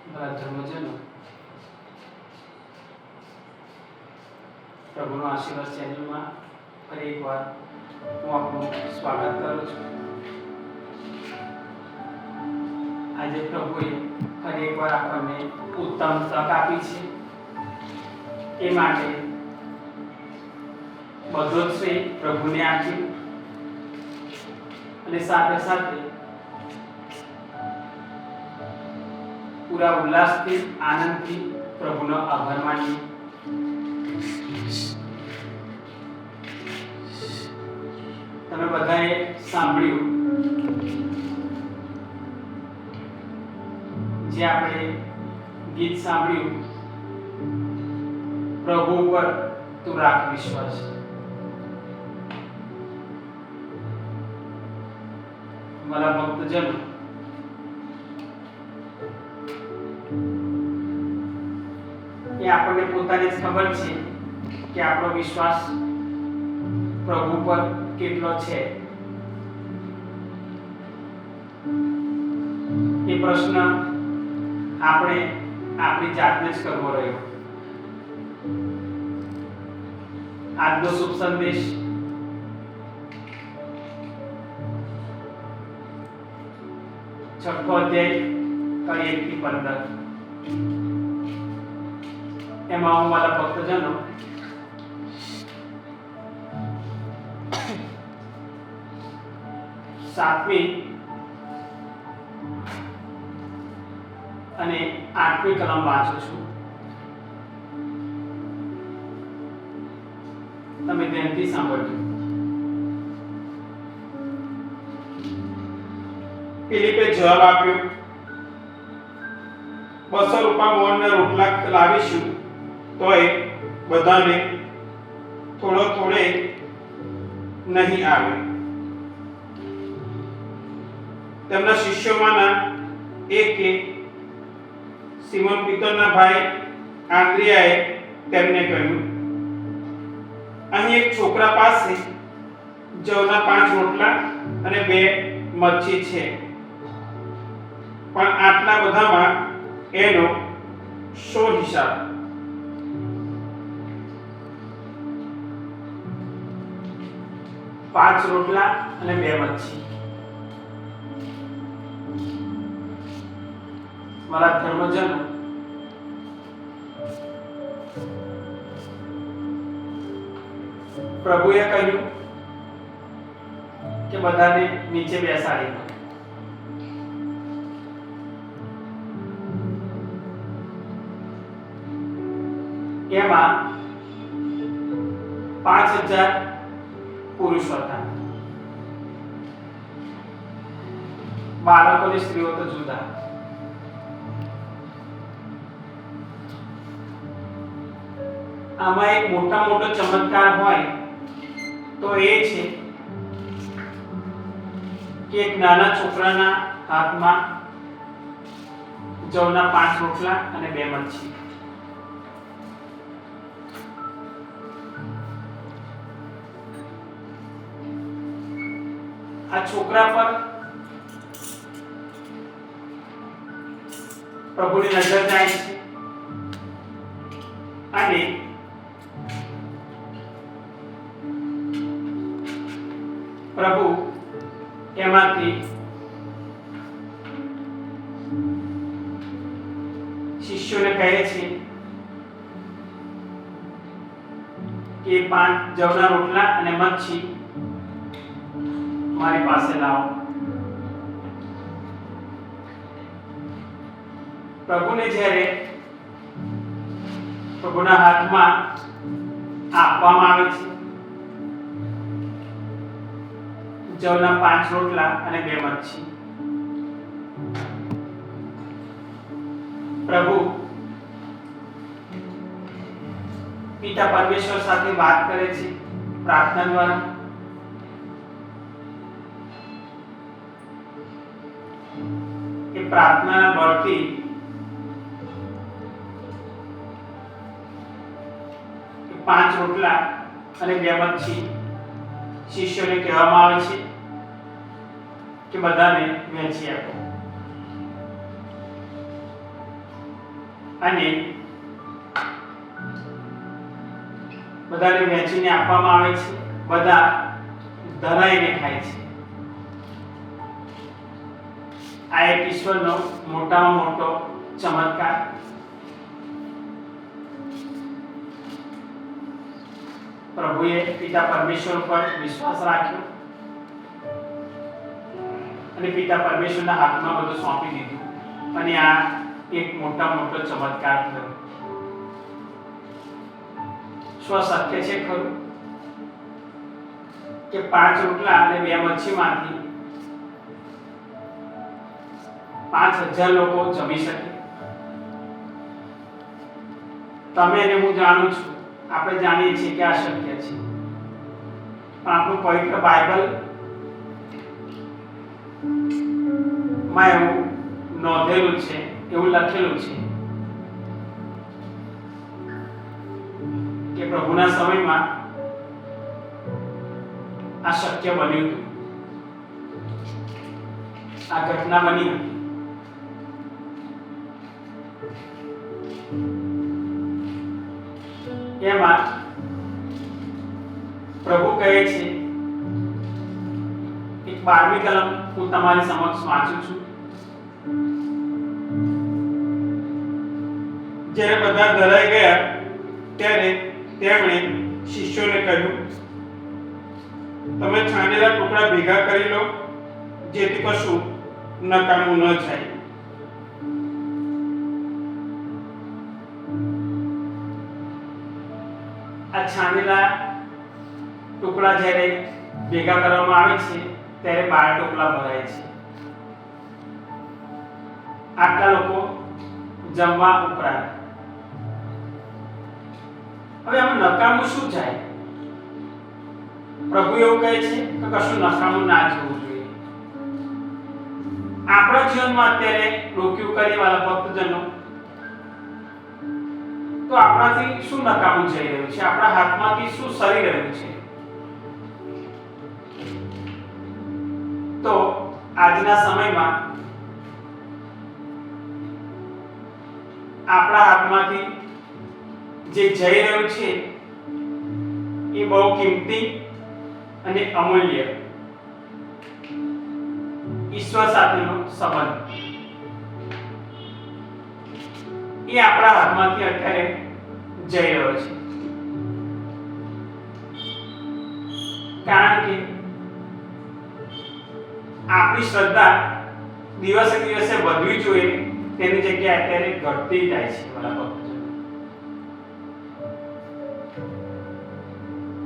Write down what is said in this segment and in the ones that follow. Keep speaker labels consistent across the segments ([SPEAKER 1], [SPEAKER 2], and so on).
[SPEAKER 1] બધા ધર્મજનો પ્રભુનો આશીર્વાદ ચેનલમાં ફરી એકવાર હું આપનું સ્વાગત કરું છું. આજે પ્રભુએ ફરી એકવાર આપણને ઉત્તમ તક આપી છે. એ માટે બધો જ શ્રેય પ્રભુને આપ્યું અને સાથે સાથે પૂરા ઉલ્લાસથી આનંદથી પ્રભુનો આભાર માનીએ. તમે બધાએ સાંભળ્યું જે આપણે ગીત સાંભળ્યું, પ્રભુ પર તું રાખ વિશ્વાસ. મારા ભક્તજનો, એ આપણને પોતાને જ ખબર છે કે આપણો વિશ્વાસ પ્રભુ પર કેટલો છે. એ પ્રશ્ન આપણે આપણી જાતને જ કરવો રહ્યો. આજનો શુભ સંદેશ છઠ્ઠો અધ્યાય 1 થી 15. એમાં હું મારા ભક્તજનો સાતમી અને આઠમી કલમ વાંચું છું. તમે ધ્યાનથી સાંભળજો. ફિલિપે જવાબ આપ્યો, 200 રૂપિયા મોણના રોટલા લાવીશું તોય બધાને થોડો થોડે નહીં આવે. તેમના શિષ્યોમાંના એકે, સિમોન પીતરના ભાઈ આંદ્રિયાએ તેમને કહ્યું, અહીં એક છોકરા પાસે જવના 5 રોટલા અને 2 મચ્છી છે, પણ આટલા બધામાં એનો શો હિસાબ? પાંચ રોટલા અને 2 મચ્છી. મારા ધર્મજનો, પ્રભુએ કહ્યું કે બધાને નીચે બેસાડી દો. એમાં 5000 પુરુષ હતા. બાળકો અને સ્ત્રીઓ તો જુદા. આમાં એક મોટો ચમત્કાર હોય તો એ છે કે એક નાના છોકરાના હાથમાં જવના 5 રોટલા અને 2 મચ્છી. આ છોકરા પર પ્રભુની નજર જાય છે અને પ્રભુ એમાંથી શિષ્યોને કહે છે કે 5 જવના રોટલા અને મચ્છી મારી પાસે લાવો. પ્રભુને જ્યારે પ્રભુના હાથમાં આપવામાં આવે છે જવના 5 રોટલા અને 2 મચ્છી, પ્રભુ પિતા પરમેશ્વર સાથે વાત કરે છે પ્રાર્થના દ્વારા. એ પ્રાર્થનાના બળથી પાંચ રોટલા અને 2 મચ્છી શિષ્યોને કહેવામાં આવે છે કે બધાને વહેંચી આપો. અને બધાને વહેંચીને આપવામાં આવે છે, બધા ધરાઈને ખાય છે. આ એક ઈશ્વરનો મોટામાં મોટો ચમત્કાર. પ્રભુએ પિતા પરમેશ્વર પર વિશ્વાસ રાખ્યો અને પિતા પરમેશ્વરના હાથમાં બધું સોંપી દીધું, અને આ એક મોટો ચમત્કાર થયો. શું શક્ય છે ખરું કે 5 રોટલા અને 2 મચ્છીમાંથી 5000 લોકો જમી શકે? તમે અને હું જાણું છું, આપણે જાણીએ છીએ કે આ શક્ય છે, પણ આપણું પવિત્ર બાઇબલ માં એવું નોંધેલું છે, એવું લખેલું છે કે પ્રભુના સમયમાં આ શક્ય બન્યું હતું, આ ઘટના બની હતી. એમાં પ્રભુ કહે છે, એક 12મી કલમ હું તમારી સમક્ષ વાંચું છું. જ્યારે બધા ધરાઈ ગયા ત્યારે તેમણે શિષ્યોને કહ્યું, તમે છાણેલા ટુકડા ભેગા કરી લો, જેથી કશું નકામું ન જાય. આ છાણેલા ટુકડા જ્યારે ભેગા કરવામાં આવે છે ત્યારે 12 ટોપલા ભરાય છે. આટલા લોકો જમવા ઉપરાંત હવે આમાં નકામું શું જાય? પ્રભુ એવું કહે છે કે કશું નકામું ના જવું જોઈએ. આપણા જીવનમાં અત્યારે રોક્યું કરીએ વાળા ભક્તજનો, તો આપણાથી શું નકામું જઈ રહ્યું છે? આપણા હાથમાંથી શું સરી રહ્યું છે? તો આજના સમયમાં આપણા હાથમાંથી જે જઈ રહ્યું છે એ બહુ કિંમતી અને અમૂલ્ય ઈશ્વર સાથેનો સંબંધ એ આપણા હાથમાંથી અત્યારે જઈ રહ્યો છે. કારણ કે આપણી શ્રદ્ધા દિવસે દિવસે વધવી જોઈએ, તેની જગ્યાએ અત્યારે ઘટતી જાય છે.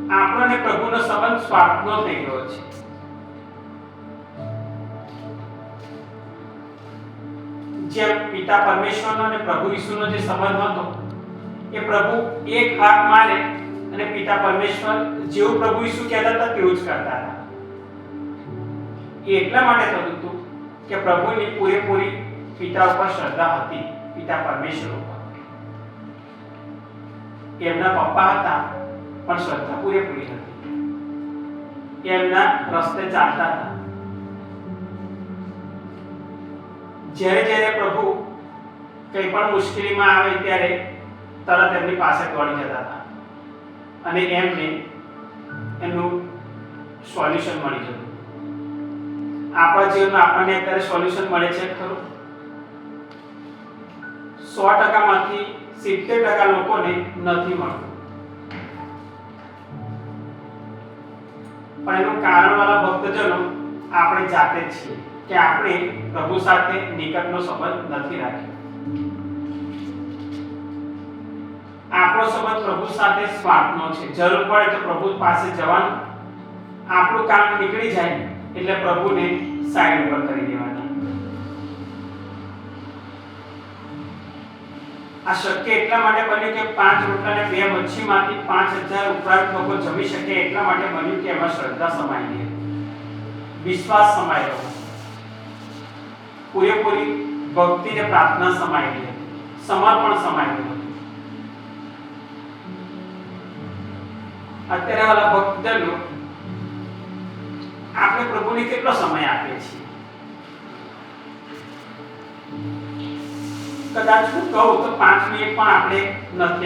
[SPEAKER 1] આપણો અને પ્રભુનો સંબંધ સ્વાર્થનો થઈ ગયો છે. જેમ પિતા પરમેશ્વરનો અને પ્રભુ ઈસુનો જે સંબંધ હતો, એ પ્રભુ એક હાથ મારે અને પિતા પરમેશ્વર જેવું પ્રભુ ઈસુ કહેતા હતા તેવું જ કરતા હતા. એ એટલા માટે થતું હતું કે પ્રભુની પૂરેપૂરી પિતા ઉપર શ્રદ્ધા હતી, પિતા પરમેશ્વર ઉપર. એમના પપ્પા હતા પણ શ્રદ્ધા પૂરેપૂરી હતી. એમના રસ્તે ચાલતા હતા. જ્યારે પ્રભુ કંઈ પણ મુશ્કેલીમાં આવે ત્યારે તરત એમની પાસે દોડી જતા હતા અને એમને એનું સોલ્યુશન મળી જતું. આપણા જીવનમાં આપણને અત્યારે સોલ્યુશન મળે છે ખરું? 100% માંથી 70% લોકોને નથી મળતું. પણ એનું કારણ વાળા ભક્તજનો આપણે જાતે જ છીએ કે આપણે પ્રભુ સાથે નિકટનો સંબંધ નથી રાખ્યો. આપણો સંબંધ પ્રભુ સાથે સ્વાર્થનો છે. જરૂર પડે તો પ્રભુ પાસે જવાનું, આપણું કામ નીકળી જાય એટલે પ્રભુને સાઈડ ઉપર કરી દેવાના. આ શક્ય એટલા માટે બન્યું કે 5 રોટલા અને 2 મચ્છીમાંથી 5000 ઉપરાંત લોકો જમી શકે એટલા માટે બન્યું કે એમાં શ્રદ્ધા સમાયેલી હતી, વિશ્વાસ સમાયેલો હતો, પૂરેપૂરી ભક્તિ અને પ્રાર્થના સમાયેલી હતી, સમર્પણ સમાયેલું હતું. અત્યારે વાળા ભક્તજનો આપણે પ્રભુને કેટલો સમય આપીએ છીએ? કદાચ હું કહું તો 5 મિનિટ પણ આપણે નથી